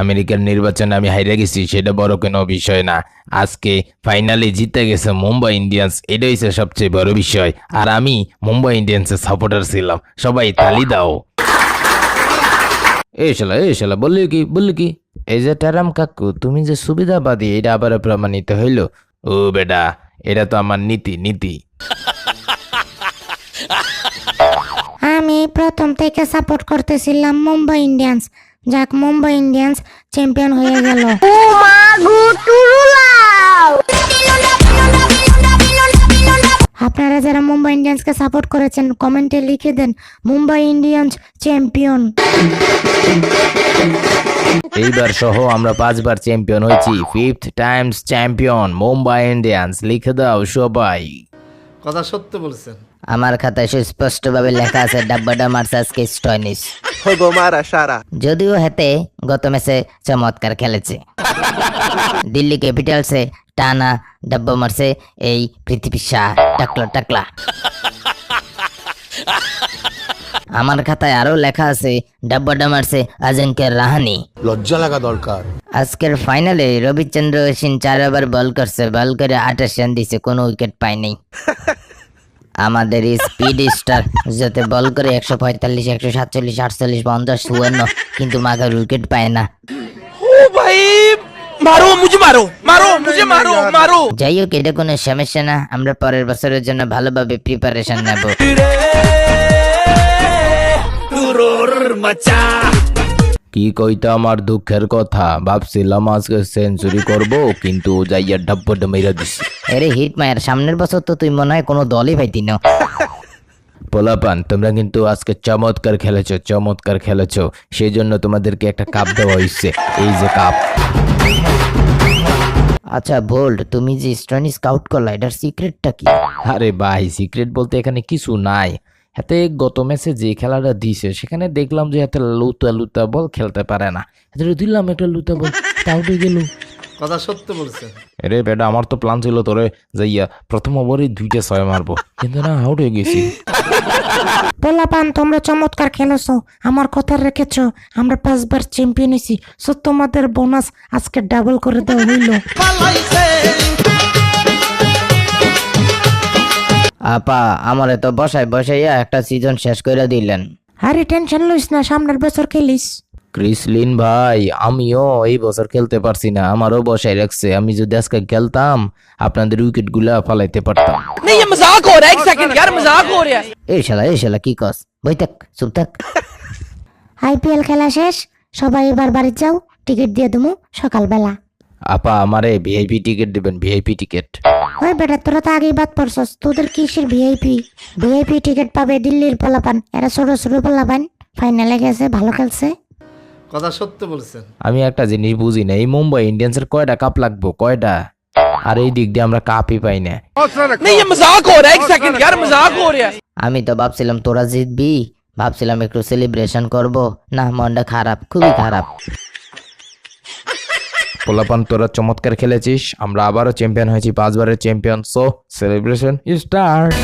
আমেরিকার নির্বাচনে আমি হাইরে গেছি সেটা বড় কোনো বিষয় না। আজকে ফাইনালে জিতে গেছে মুম্বাই ইন্ডিয়ান্স, এটাই হচ্ছে সবচেয়ে বড় বিষয়। আর আমি মুম্বাই ইন্ডিয়ান্সের সাপোর্টার ছিলাম। সবাই তালি দাও। এই শালা বললি কি? এই যে টারাম কাকু, তুমি যে সুবিধাবাদী এটা আবার প্রমাণিত হইল। ও বেটা, এটা তো আমার নীতি। আমি প্রথম থেকে সাপোর্ট করতেছিলাম মুম্বাই ইন্ডিয়ান্স। যাক, মুম্বাই ইন্ডিয়ান্স চ্যাম্পিয়ন হয়ে গেল। আপনারা যারা মুম্বাই ইন্ডিয়ান্সকে সাপোর্ট করেছেন কমেন্টে লিখে দেন মুম্বাই ইন্ডিয়ান্স চ্যাম্পিয়ন। এইবার সহ আমরা 5 বার চ্যাম্পিয়ন হয়েছি। 5th Times champion Mumbai Indians. লিখে দাও সবাই। কথা সত্য বলছেন। আমার খাতায় সুস্পষ্টভাবে লেখা আছে ডাব্বাডা মার্সাসকে স্টয়নিস। যদিও হেতে গত ম্যাচে চমৎকার খেলেছে। দিল্লি ক্যাপিটালসে টানা ডাব্বা মারছে এই পৃথিবী শাহ টাকলা। আমার খাতায় আরো লেখা আছে ডাব্বাডা মারছে আজিঙ্ক্য রাহানে। লজ্জা লাগা দরকার। আজকের ফাইনালে রবিচন্দ্র অশ্বিন 4 ওভার বল করছে, বল করে 28 রান দিছে, কোনো উইকেট পায়নি। আমাদের স্পিড স্টার যাতে বল করে 145, 147, 48, 50, 54, কিন্তু মাগার উইকেট পায় না। যাই হোক, এটা কোনো সমস্যা না, আমরা পরের বছরের জন্য ভালোভাবে প্রিপারেশন নেব। কি কইতা আমার দুঃখের কথা। ভাবছিলাম আজকে সেঞ্চুরি করব, কিন্তু যাইয়া ডাব্বাটা মেরা দিছি। আরে হিট মায়ের, সামনের বছর তো তুই মনে হয় কোনো দলই পাইতি না। পোলাপান, তোমরা কিন্তু আজকে চমৎকার খেলেছো। সেই জন্য তোমাদেরকে একটা কাপ দেওয়া হয়েছে। এই যে কাপ। আচ্ছা বোল্ড, তুমি যে স্টনি স্কাউট করলা, এটার সিক্রেটটা কি? আরে ভাই, সিক্রেট বলতে এখানে কিছু নাই। হাতে গত ম্যাচে যে খেলাটা দিছে সেখানে দেখলাম যে হাতে লুতা বল খেলতে পারে না। হাতে দিলাম একটা লুতা বল, আউট হয়ে গেল। কথা সত্য বলছেন। আরে বেটা, আমার তো প্ল্যান ছিল তোরে যাইয়া প্রথম ওভারে 2টা 6 মারবো, কিন্তু না, আউট হয়ে গেছি। পোলাপান, তোমরা চমৎকার খেলেছো, আমার কথা রেখেছো। আমরা 5 বার চ্যাম্পিয়ন হয়েছি, সো তোমাদের বোনাস আজকে ডাবল করে দেওয়া হইল। আপা, আমারে তো বসাইয়া একটা সিজন শেষ করে দিলেন। আরে টেনশন লইস না, সামনের বছর খেলিস। ক্রিসলিন ভাই, আমিও এই বছর খেলতে পারছি না, আমারও বসায় রাখছে। আমি যদি আজকে খেলতাম আপনাদের উইকেট গুলা ফালাইতে পারতাম। এই শালা কি কস? বই থাক, চুপ থাক। আইপিএল খেলা শেষ, সবাই এবার বাড়ি যাও, টিকিট দিয়ে দেবো সকালবেলা। আপা, আমারে ভিআইপি টিকিট দিবেন, ভিআইপি টিকিট। ওই বেটা, তোরা তো আগেই বাদ পড়ছস, তোদের কিসের ভিআইপি টিকিট পাবে দিল্লির পোলাপান। এরা ছোট পোলাপান, ফাইনালে গেছে, ভালো খেলছে। কথা সত্য বলছেন। আমি একটা জিনিস বুঝি না, এই মুম্বাই ইন্ডিয়ান্সের কয়টা কাপ লাগবো, কয়টা? আর এই দিক দিয়ে আমরা কাপই পাই না। আমি তো ভাবছিলাম তোরা জিতবি, ভাবছিলাম একটু সেলিব্রেশন করব। না, মনটা খারাপ, খুবই খারাপ। পোলাপান, তোরা চমৎকার খেলেছিস। আমরা আবারও চ্যাম্পিয়ন হয়েছি, 5 বারের champion. So celebration start.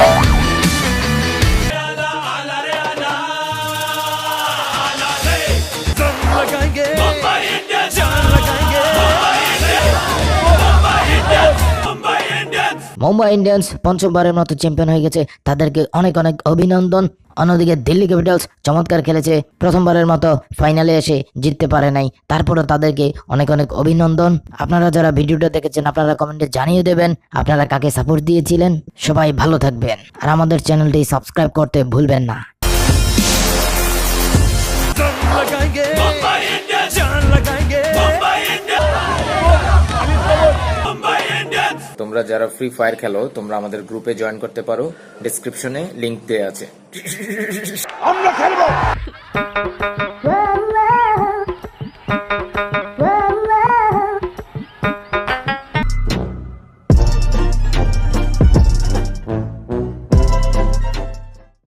Mumbai Indians পঞ্চমবারের মতো চ্যাম্পিয়ন হয়ে গেছে, তাদেরকে অনেক অভিনন্দন। অন্যদিকে দিল্লি ক্যাপিটালস চমৎকার খেলেছে, প্রথমবারের মতো ফাইনালে এসে জিততে পারে নাই, তারপরে তাদেরকে অনেক অভিনন্দন। আপনারা যারা ভিডিওটা দেখেছেন আপনারা কমেন্টে জানিয়ে দেবেন আপনারা কাকে সাপোর্ট দিয়েছিলেন। সবাই ভালো থাকবেন, আর আমাদের চ্যানেলটি সাবস্ক্রাইব করতে ভুলবেন না। তোমরা যারা ফ্রি ফায়ার খেলো তোমরা আমাদের গ্রুপে জয়েন করতে পারো, ডেসক্রিপশনে লিংক দেয়া আছে। আমরা খেলবো।